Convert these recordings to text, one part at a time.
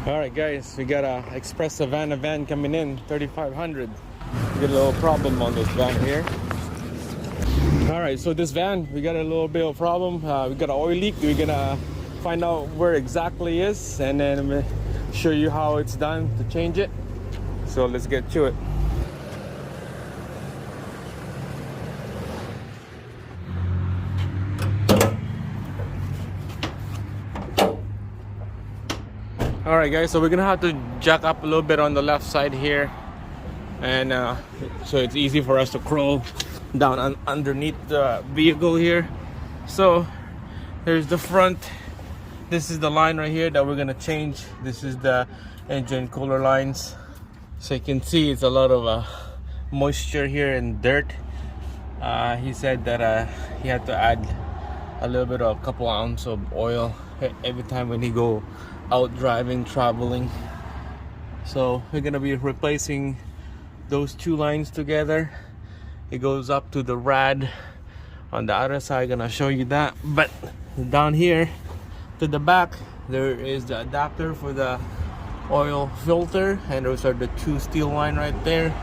Alright guys, we got a express Savannah van coming in, 3500. We got a little problem on this van here. Alright, so this van, we got a little bit of problem. We got an oil leak. We're gonna find out where exactly is, and then I'm gonna show you how it's done to change it. So let's get to it. Alright guys, so we're gonna have to jack up a little bit on the left side here, and so it's easy for us to crawl down underneath the vehicle here. So here's the front. This is the line right here that we're gonna change. This is the engine cooler lines. So you can see it's a lot of moisture here and dirt. He said that he had to add a little bit of a couple ounces of oil every time when he go out driving, traveling. So we're gonna be replacing those two lines together. It goes up to the rad on the other side. Gonna show you that. But down here to the back, there is the adapter for the oil filter, and those are the two steel line right there.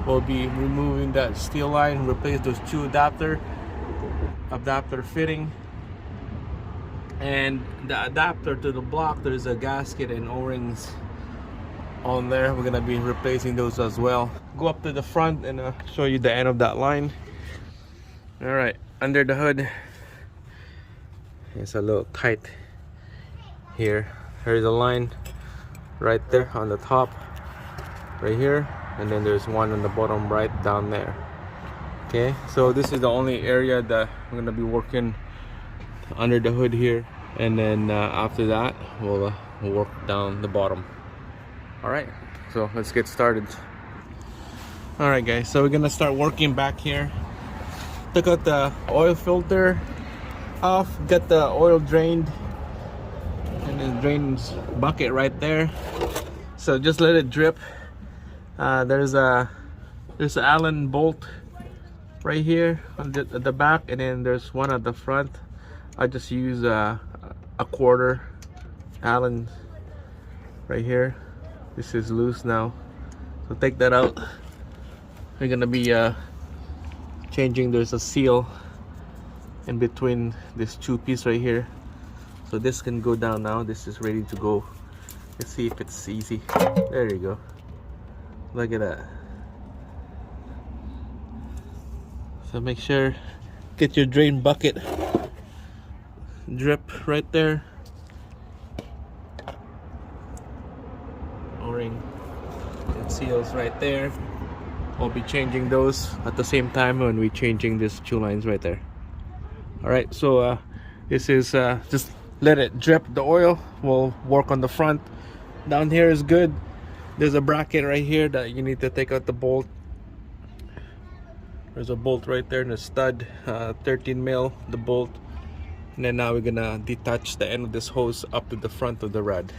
We'll be removing that steel line, replace those two adapter fitting. And the adapter to the block, there's a gasket and o-rings on there. We're gonna be replacing those as well. Go up to the front and show you the end of that line. All right, under the hood, it's a little tight here. There's a line right there on the top right here, and then there's one on the bottom right down there. Okay, so this is the only area that I'm gonna be working under the hood here, and then after that we'll work down the bottom. All right, so let's get started. All right guys, so we're gonna start working back here. Took out the oil filter off, got the oil drained, and the drains bucket right there. So just let it drip. There's a Allen bolt right here at the back, and then there's one at the front. I just use a quarter Allen right here. This is loose now, so take that out. We're gonna be changing. There's a seal in between these two pieces right here, so this can go down now. This is ready to go. Let's see if it's easy. There you go. Look at that. So make sure, get your drain bucket drip right there. O-ring and seals right there. We'll be changing those at the same time when we're changing these two lines right there. All right, so this is just let it drip the oil. We'll work on the front. Down here is good. There's a bracket right here that you need to take out the bolt. There's a bolt right there and a stud, 13 mil the bolt. And then now we're gonna detach the end of this hose up to the front of the rod.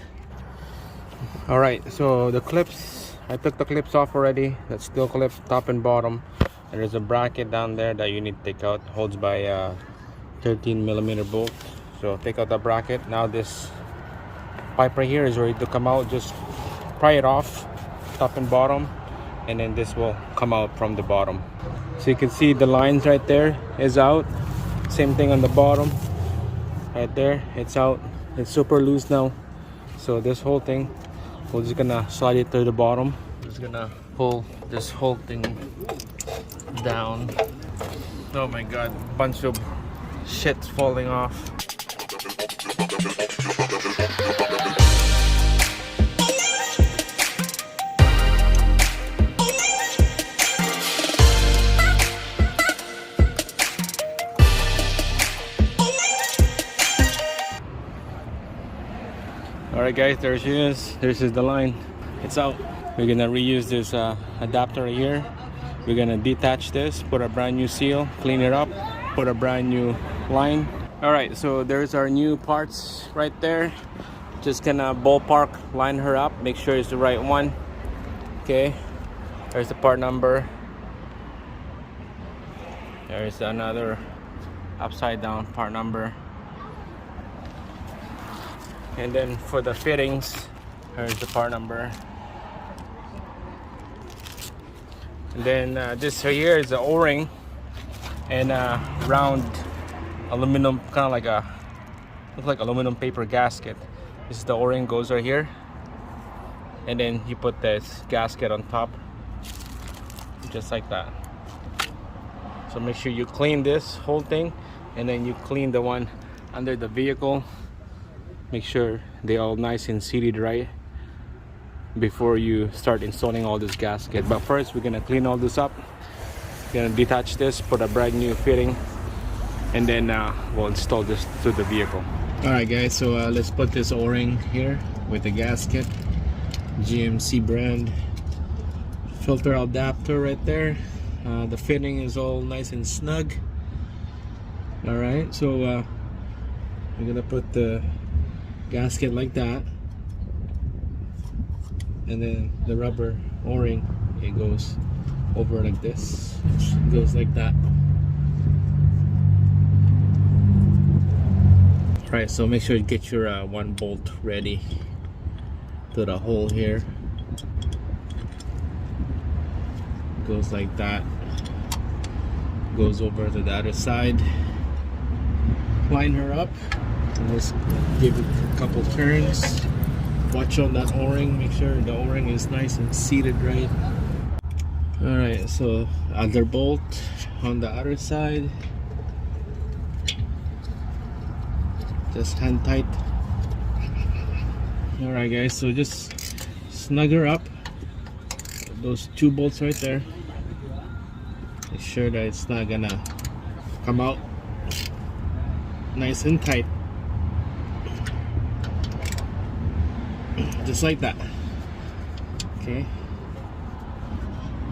All right, so the clips, I took the clips off already. That's steel clips, top and bottom. And there's a bracket down there that you need to take out. Holds by a 13 millimeter bolt. So take out the bracket. Now this pipe right here is ready to come out. Just pry it off, top and bottom, and then this will come out from the bottom. So you can see the lines right there is out. Same thing on the bottom. Right there, it's out. It's super loose now. So this whole thing, we're just gonna slide it to the bottom. Just gonna pull this whole thing down. Oh my god, bunch of shit's falling off. Alright guys, there she is. This is the line. It's out. We're gonna reuse this adapter here. We're gonna detach this, put a brand new seal, clean it up, put a brand new line. Alright, so there's our new parts right there. Just gonna ballpark line her up, make sure it's the right one. Okay, there's the part number. There's another upside down part number. And then for the fittings, Here's the part number. And then this here is the O-ring and round aluminum, kind of like a looks like aluminum paper gasket. This is the O-ring, goes right here, and then you put this gasket on top, just like that. So make sure you clean this whole thing, and then you clean the one under the vehicle. Make sure they're all nice and seated right before you start installing all this gasket. But first we're gonna clean all this up. We're gonna detach this, put a brand new fitting, and then we'll install this to the vehicle. Alright guys, so let's put this O-ring here with the gasket. GMC brand filter adapter right there. The fitting is all nice and snug. Alright, so we're gonna put the gasket like that, and then the rubber O-ring, it goes over like this. It goes like that. Right, so make sure you get your one bolt ready to the hole here. Goes like that, goes over to the other side. Line her up and let's give it a couple turns. Watch on that O-ring, make sure the O-ring is nice and seated right. Alright, so other bolt on the other side. Just hand tight. Alright guys, so just snug her up. Those two bolts right there. Make sure that it's not gonna come out. Nice and tight. Just like that. Okay.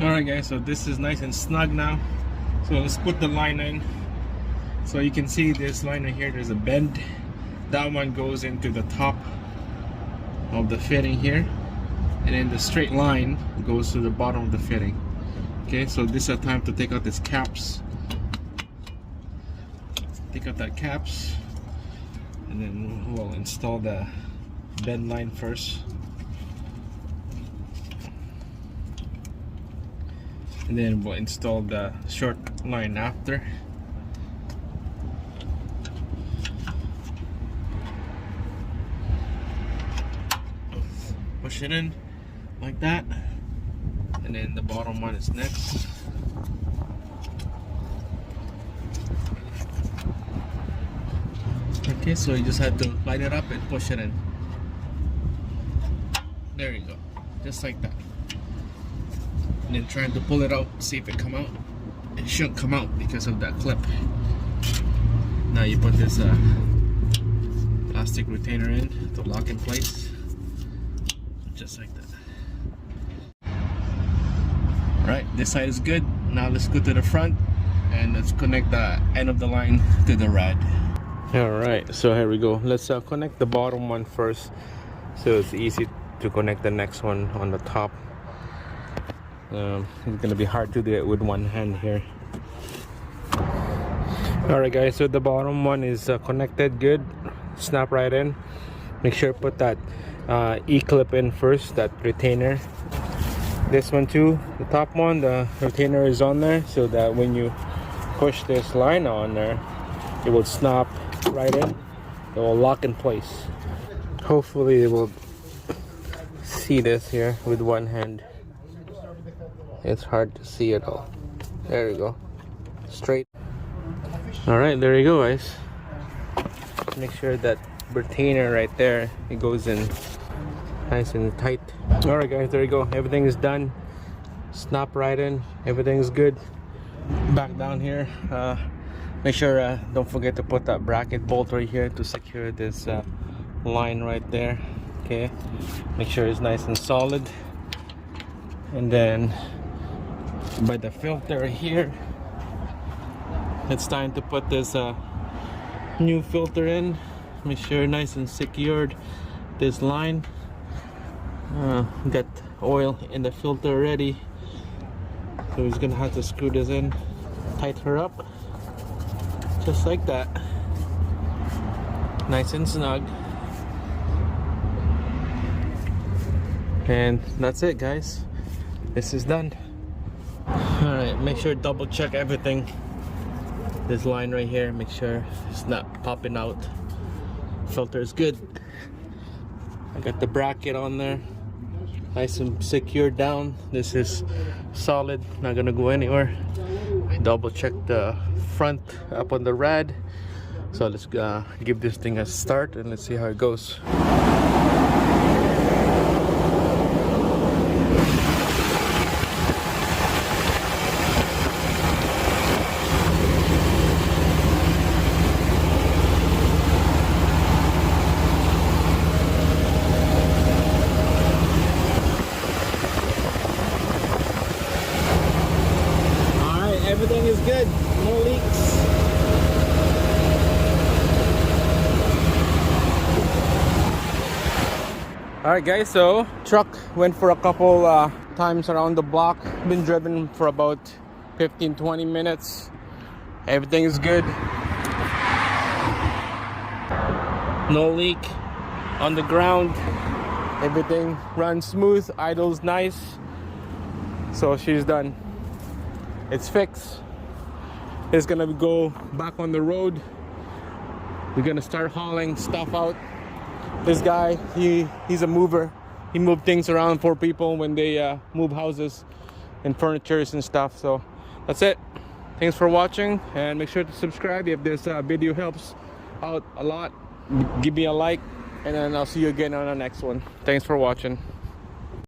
Alright guys, so this is nice and snug now. So let's put the line in. So you can see this line right here, there's a bend. That one goes into the top of the fitting here, and then the straight line goes to the bottom of the fitting. Okay, so this is a time to take out these caps. Take out that caps, and then we'll install the bend line first, and then we'll install the short line after. Push it in like that, and then the bottom one is next. Okay, so you just have to line it up and push it in. There you go, just like that. And then trying to pull it out, see if it come out. It shouldn't come out because of that clip. Now you put this plastic retainer in to lock in place. Just like that. Right, this side is good. Now let's go to the front and let's connect the end of the line to the rad. Alright, so here we go. Let's connect the bottom one first, so it's easy to connect the next one on the top. It's gonna be hard to do it with one hand here. Alright guys, so the bottom one is connected good. Snap right in. Make sure put that E-clip in first, that retainer. This one too, the top one, the retainer is on there, so that when you push this line on there, it will snap right in. It will lock in place. Hopefully it will see this here with one hand. It's hard to see it all. There you go, straight. All right, there you go guys. Make sure that retainer right there, it goes in nice and tight. All right guys, there you go, everything is done. Snap right in, everything's good. Back down here, make sure don't forget to put that bracket bolt right here to secure this line right there. Okay, make sure it's nice and solid. And then by the filter here, it's time to put this new filter in. Make sure nice and secured this line. Got oil in the filter already, so he's gonna have to screw this in, tighten her up just like that, nice and snug. And that's it, guys. This is done. All right, make sure double check everything. This line right here, make sure it's not popping out. Filter is good. I got the bracket on there, nice and secure down. This is solid, not gonna go anywhere. Double check the front up on the rad. So let's give this thing a start and let's see how it goes. Everything is good, no leaks. Alright guys, so truck went for a couple times around the block. Been driven for about 15-20 minutes. Everything is good. No leak on the ground. Everything runs smooth, idles nice. So she's done. It's fixed. It's gonna go back on the road. We're gonna start hauling stuff out. This guy, he's a mover. He moved things around for people when they move houses and furnitures and stuff. So that's it. Thanks for watching, and make sure to subscribe if this video helps out a lot. Give me a like, and then I'll see you again on the next one. Thanks for watching.